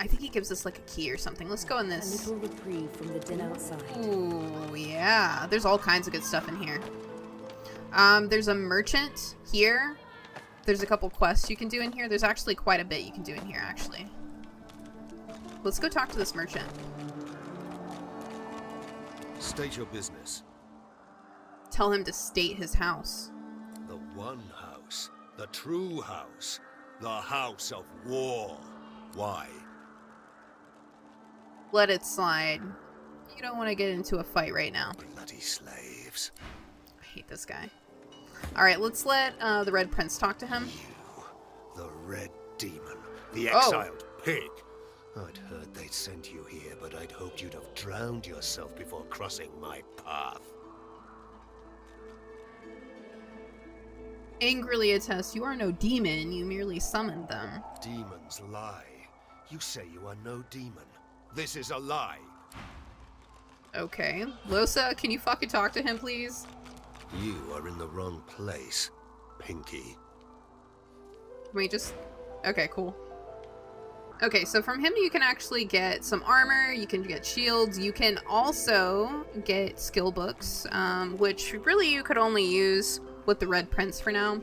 I think he gives us like a key or something. Let's go in this. A little reprieve from the din outside. Ooh, yeah. There's all kinds of good stuff in here. There's a merchant here. There's a couple quests you can do in here. There's actually quite a bit you can do in here, actually. Let's go talk to this merchant. State your business. Tell him to state his house. The one house. The true house. The house of war. Why? Let it slide. You don't want to get into a fight right now. Bloody slaves. I hate this guy. Alright, let's let the Red Prince talk to him. You, the Red Demon, the exiled pig. I'd heard they'd sent you here, but I'd hoped you'd have drowned yourself before crossing my path. Angrily attests, you are no demon, you merely summoned them. Demons lie. You say you are no demon. This is a lie. Okay. Lohse, can you fucking talk to him, please? You are in the wrong place, Pinky. Wait, just... Okay, cool. Okay, so from him you can actually get some armor, you can get shields, you can also get skill books, which really you could only use with the Red Prince for now.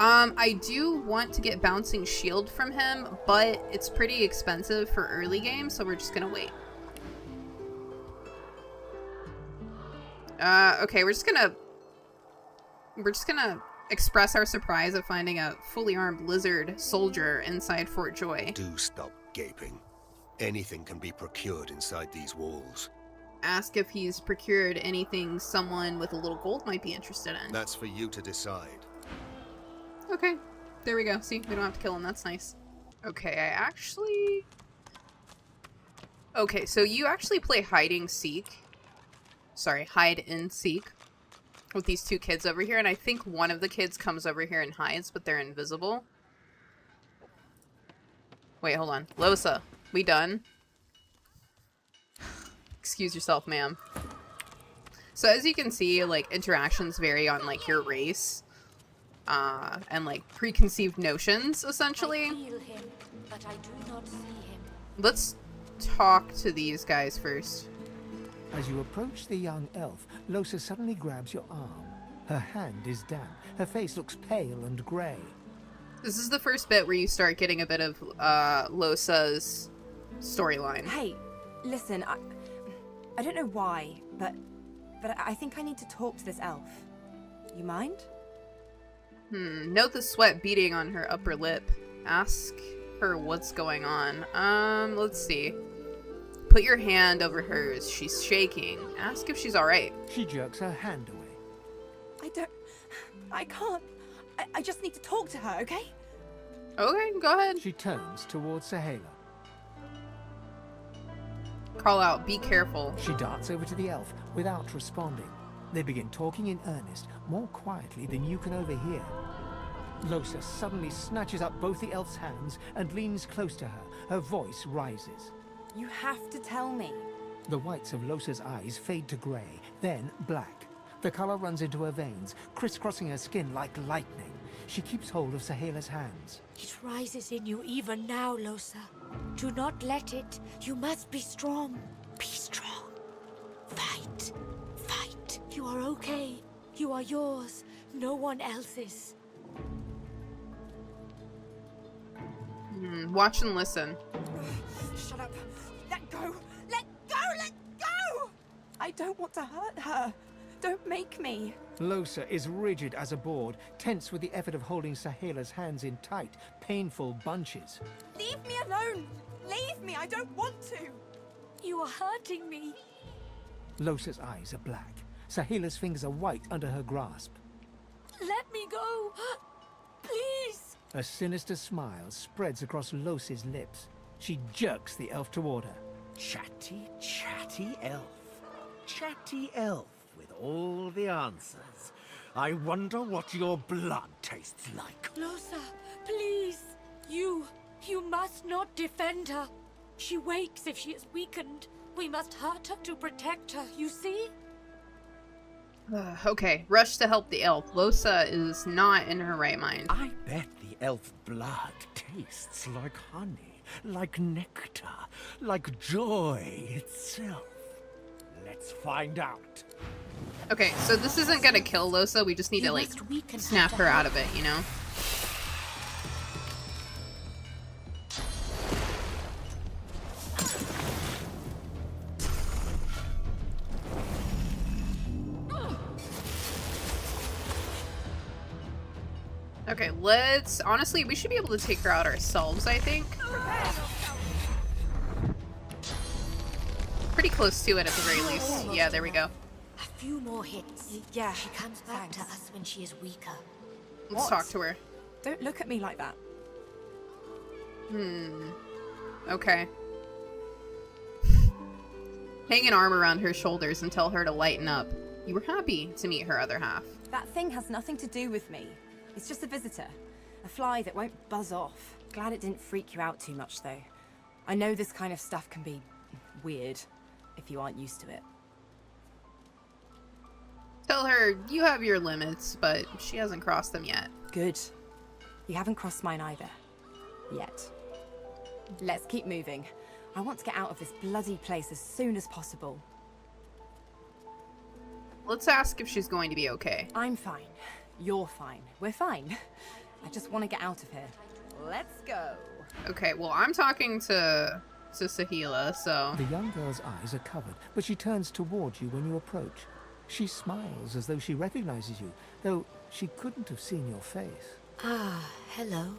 I do want to get Bouncing Shield from him, but it's pretty expensive for early game, so we're just gonna wait. Okay, we're just gonna express our surprise at finding a fully armed lizard soldier inside Fort Joy. Do stop gaping. Anything can be procured inside these walls. Ask if he's procured anything someone with a little gold might be interested in. That's for you to decide. Okay, there we go. See, we don't have to kill him. That's nice. Okay, Okay, so you actually play hide and seek with these two kids over here, and I think one of the kids comes over here and hides, but they're invisible. Wait, hold on. Lohse, we done? Excuse yourself, ma'am. So as you can see, like, interactions vary on, like, your race. And, like, preconceived notions, essentially. I feel him, but I do not see him. Let's talk to these guys first. As you approach the young elf, Lohse suddenly grabs your arm. Her hand is damp. Her face looks pale and grey. This is the first bit where you start getting a bit of Lohse's storyline. Hey, listen, I don't know why, but I think I need to talk to this elf. You mind? Note the sweat beading on her upper lip. Ask her what's going on. Let's see. Put your hand over hers. She's shaking. Ask if she's alright. She jerks her hand away. I can't. I just need to talk to her, okay? Okay, go ahead. She turns towards Saheila. Call out, be careful. She darts over to the elf without responding. They begin talking in earnest, more quietly than you can overhear. Lohse suddenly snatches up both the elf's hands and leans close to her. Her voice rises. You have to tell me. The whites of Lohse's eyes fade to grey, then black. The color runs into her veins, crisscrossing her skin like lightning. She keeps hold of Saheila's hands. It rises in you even now, Lohse. Do not let it. You must be strong. Be strong. Fight. Fight. You are okay. You are yours. No one else's. Watch and listen. Shut up. Let go. Let go. Let go. I don't want to hurt her. Don't make me. Lohse is rigid as a board, tense with the effort of holding Saheila's hands in tight, painful bunches. Leave me alone! Leave me! I don't want to! You are hurting me. Lohse's eyes are black. Saheila's fingers are white under her grasp. Let me go. Please. A sinister smile spreads across Lohse's lips. She jerks the elf toward her. Chatty, chatty elf. Chatty elf with all the answers. I wonder what your blood tastes like. Lohse, please. You must not defend her. She wakes if she is weakened. We must hurt her to protect her, you see? Okay, rush to help the elf. Lohse is not in her right mind. I bet the elf blood tastes like honey, like nectar, like joy itself. Let's find out. Okay, so this isn't gonna kill Lohse, we just need to, like, snap her out of it, you know? Okay, let's... Honestly, we should be able to take her out ourselves, I think. Pretty close to it at the very least. Yeah, there we go. A few more hits. Yeah. She comes back to us when she is weaker. Let's talk to her. Don't look at me like that. Okay. Hang an arm around her shoulders and tell her to lighten up. You were happy to meet her other half. That thing has nothing to do with me. It's just a visitor. A fly that won't buzz off. Glad it didn't freak you out too much, though. I know this kind of stuff can be weird if you aren't used to it. Tell her you have your limits, but she hasn't crossed them yet. Good. You haven't crossed mine either. Yet. Let's keep moving. I want to get out of this bloody place as soon as possible. Let's ask if she's going to be okay. I'm fine. You're fine. We're fine. I just want to get out of here. Let's go. Okay, well, I'm talking to Saheila, so... The young girl's eyes are covered, but she turns toward you when you approach. She smiles as though she recognizes you, though she couldn't have seen your face. Ah, hello.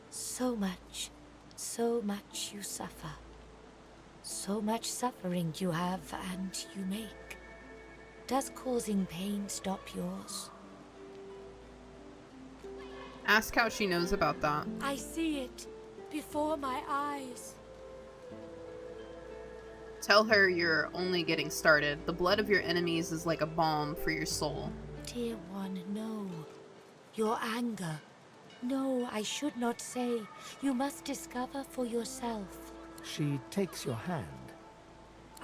So much you suffer. So much suffering you have and you make. Does causing pain stop yours? Ask how she knows about that. I see it before my eyes. Tell her you're only getting started. The blood of your enemies is like a balm for your soul. Dear one, no. Your anger. No, I should not say. You must discover for yourself. She takes your hand.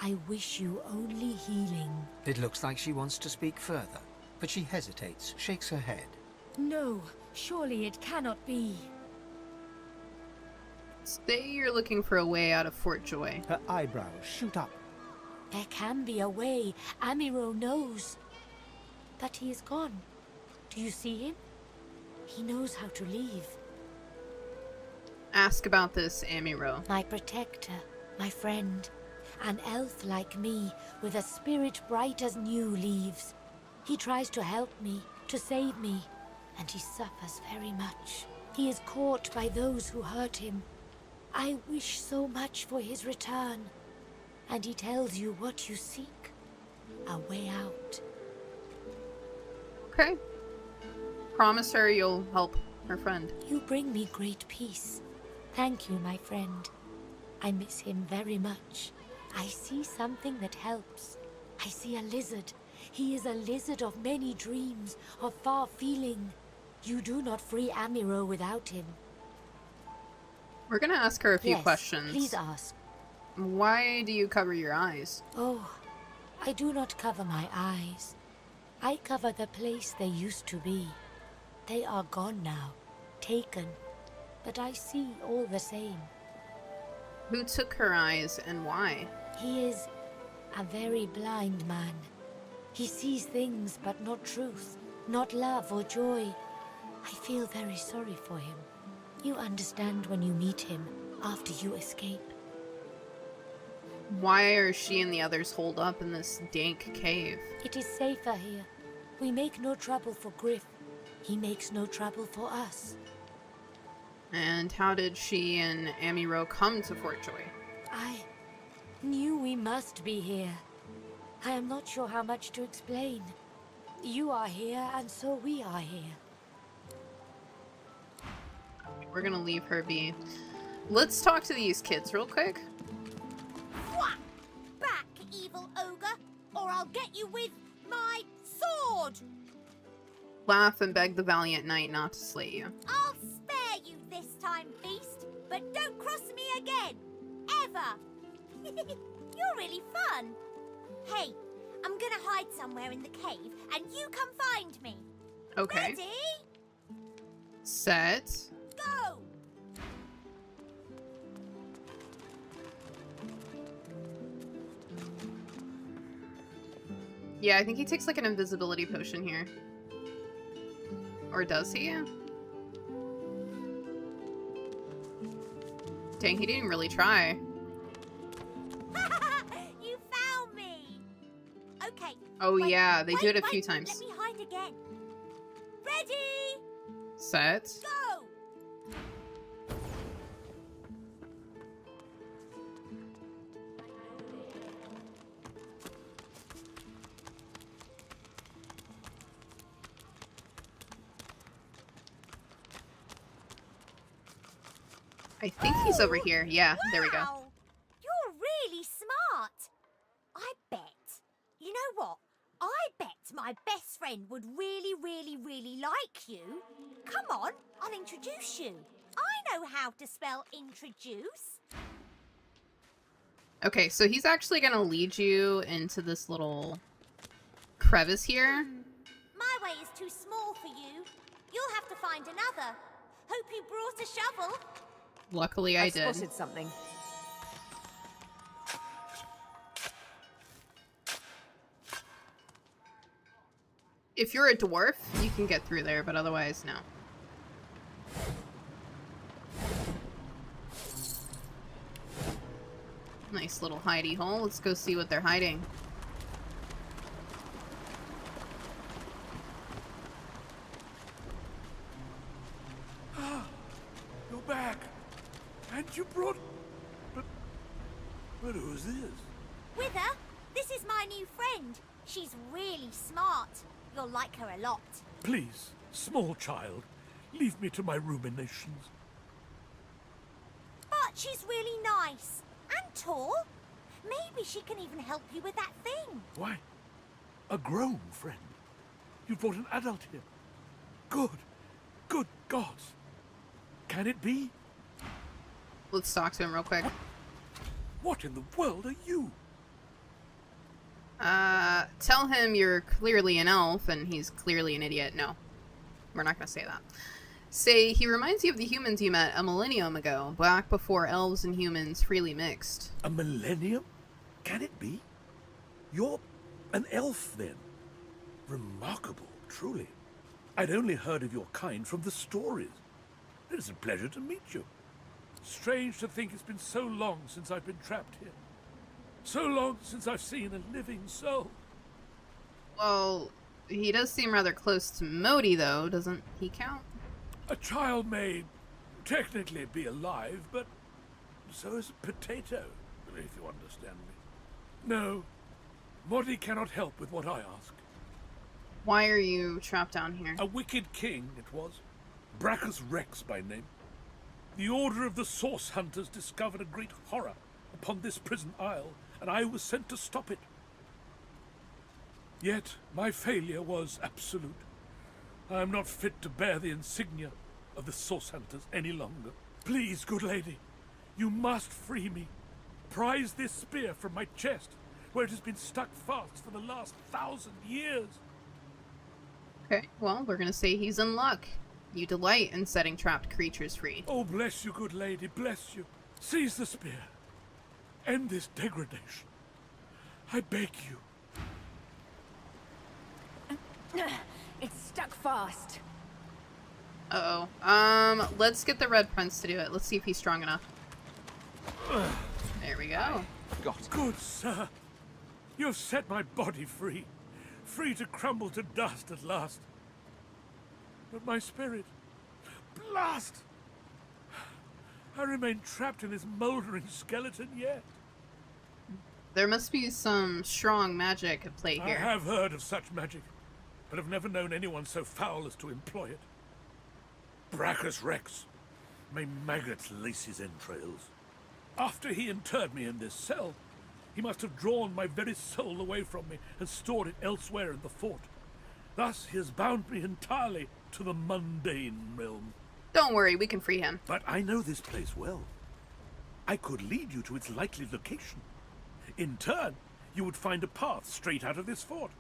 I wish you only healing. It looks like she wants to speak further, but she hesitates, shakes her head. No, surely it cannot be. Say you're looking for a way out of Fort Joy. Her eyebrows shoot up. There can be a way. Amiro knows. But he is gone. Do you see him? He knows how to leave. Ask about this, Amiro. My protector, my friend. An elf like me, with a spirit bright as new leaves. He tries to help me, to save me, and he suffers very much. He is caught by those who hurt him. I wish so much for his return. And he tells you what you seek. A way out. Okay. Promise her you'll help her friend. You bring me great peace. Thank you, my friend. I miss him very much. I see something that helps. I see a lizard. He is a lizard of many dreams, of far feeling. You do not free Amiro without him. We're gonna ask her a few Yes, questions. please ask. Why do you cover your eyes? Oh, I do not cover my eyes. I cover the place they used to be. They are gone now, taken. But I see all the same. Who took her eyes and why? He is a very blind man. He sees things but not truth, not love or joy. I feel very sorry for him. You understand when you meet him, after you escape. Why are she and the others holed up in this dank cave? It is safer here. We make no trouble for Griff. He makes no trouble for us. And how did she and Amiro come to Fort Joy? I knew we must be here. I am not sure how much to explain. You are here, and so we are here. We're gonna leave her be. Let's talk to these kids real quick. Whack! Back, evil ogre, or I'll get you with my sword! Laugh and beg the valiant knight not to slay you. I'll spare you this time, beast, but don't cross me again. Ever. You're really fun. Hey, I'm gonna hide somewhere in the cave, and you come find me. Okay. Ready? Set. Go! Yeah, I think he takes like an invisibility potion here. Or does he? Dang, he didn't really try. You found me! Okay. Oh wait, yeah, they do it a wait, few times. Let me hide again. Ready? Set. Go! I think he's over here. Yeah, there we go. Wow, you're really smart. I bet. You know what? I bet my best friend would really like you. Come on, I'll introduce you. I know how to spell introduce. Okay, so he's actually gonna lead you into this little crevice here. My way is too small for you. You'll have to find another. Hope you brought a shovel. Luckily I did. Spotted something. If you're a dwarf, you can get through there, but otherwise, no. Nice little hidey hole. Let's go see what they're hiding. You're back. And you brought... But who's this? With her? This is my new friend. She's really smart. You'll like her a lot. Please, small child, leave me to my ruminations. But she's really nice. And tall. Maybe she can even help you with that thing. Why? A grown friend? You brought an adult here? Good gods. Can it be? Let's talk to him real quick. What in the world are you? Tell him you're clearly an elf and he's clearly an idiot. No, we're not gonna say that. Say he reminds you of the humans you met a millennium ago, back before elves and humans freely mixed. A millennium? Can it be? You're an elf, then? Remarkable, truly. I'd only heard of your kind from the stories. It is a pleasure to meet you. Strange to think it's been so long since I've been trapped here. So long since I've seen a living soul. Well, he does seem rather close to Modi, though. Doesn't he count? A child may technically be alive, but so is a potato, if you understand me. No, Modi cannot help with what I ask. Why are you trapped down here? A wicked king, it was. Brachus Rex by name. The Order of the Source Hunters discovered a great horror upon this prison isle, and I was sent to stop it. Yet my failure was absolute. I am not fit to bear the insignia of the Source Hunters any longer. Please, good lady, you must free me. Prise this spear from my chest, where it has been stuck fast for the last 1,000 years. Okay, well, we're gonna say he's in luck. You delight in setting trapped creatures free. Oh, bless you, good lady, bless you. Seize the spear. End this degradation. I beg you. It's stuck fast. Let's get the Red Prince to do it. Let's see if he's strong enough. There we go. got. Good sir. You have set my body free. Free to crumble to dust at last. But my spirit... Blast! I remain trapped in this mouldering skeleton yet. There must be some strong magic at play here. I have heard of such magic, but have never known anyone so foul as to employ it. Brachus Rex. May maggots lace his entrails. After he interred me in this cell, he must have drawn my very soul away from me and stored it elsewhere in the fort. Thus he has bound me entirely to the mundane realm. Don't worry, we can free him. But I know this place well. I could lead you to its likely location. In turn, you would find a path straight out of this fort.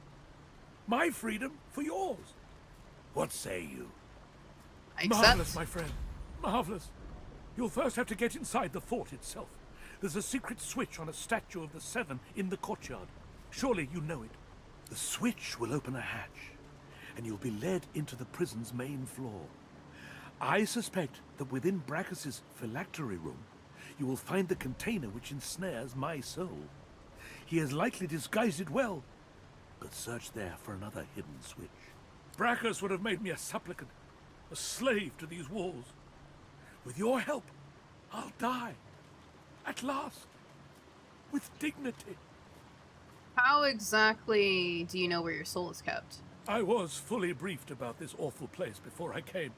My freedom for yours. What say you? I accept. Marvelous, my friend. Marvelous. You'll first have to get inside the fort itself. There's a secret switch on a statue of the Seven in the courtyard. Surely you know it. The switch will open a hatch, and you'll be led into the prison's main floor. I suspect that within Brachus's phylactery room, you will find the container which ensnares my soul. He has likely disguised it well, but search there for another hidden switch. Brachus would have made me a supplicant, a slave to these walls. With your help, I'll die. At last. With dignity. How exactly do you know where your soul is kept? I was fully briefed about this awful place before I came.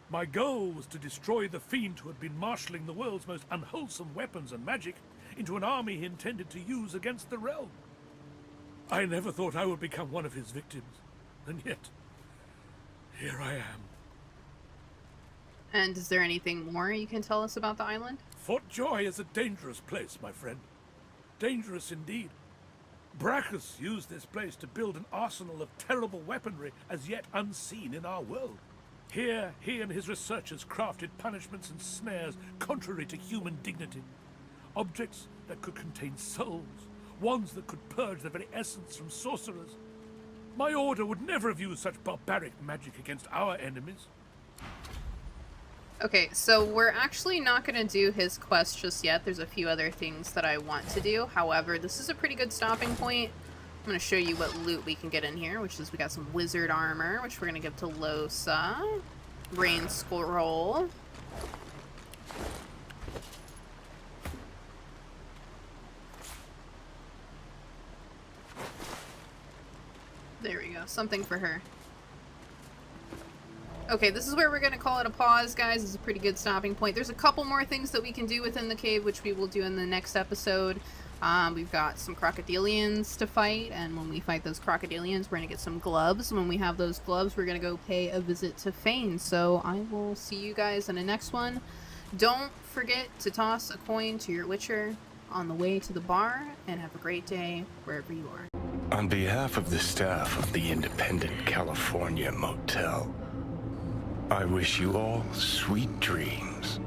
My goal was to destroy the fiend who had been marshalling the world's most unwholesome weapons and magic into an army he intended to use against the realm. I never thought I would become one of his victims, and yet, here I am. And is there anything more you can tell us about the island? Fort Joy is a dangerous place, my friend. Dangerous indeed. Brachus used this place to build an arsenal of terrible weaponry as yet unseen in our world. Here, he and his researchers crafted punishments and snares contrary to human dignity. Objects that could contain souls, wands that could purge the very essence from sorcerers. My order would never have used such barbaric magic against our enemies. Okay, so we're actually not going to do his quest just yet. There's a few other things that I want to do. However, this is a pretty good stopping point. I'm going to show you what loot we can get in here, which is we got some wizard armor, which we're going to give to Lohse. Rain scroll. There we go. Something for her. Okay, this is where we're going to call it a pause, guys. This is a pretty good stopping point. There's a couple more things that we can do within the cave, which we will do in the next episode. We've got some crocodilians to fight, and when we fight those crocodilians, we're going to get some gloves. When we have those gloves, we're going to go pay a visit to Fane. So I will see you guys in the next one. Don't forget to toss a coin to your witcher on the way to the bar, and have a great day wherever you are. On behalf of the staff of the Independent California Motel, I wish you all sweet dreams.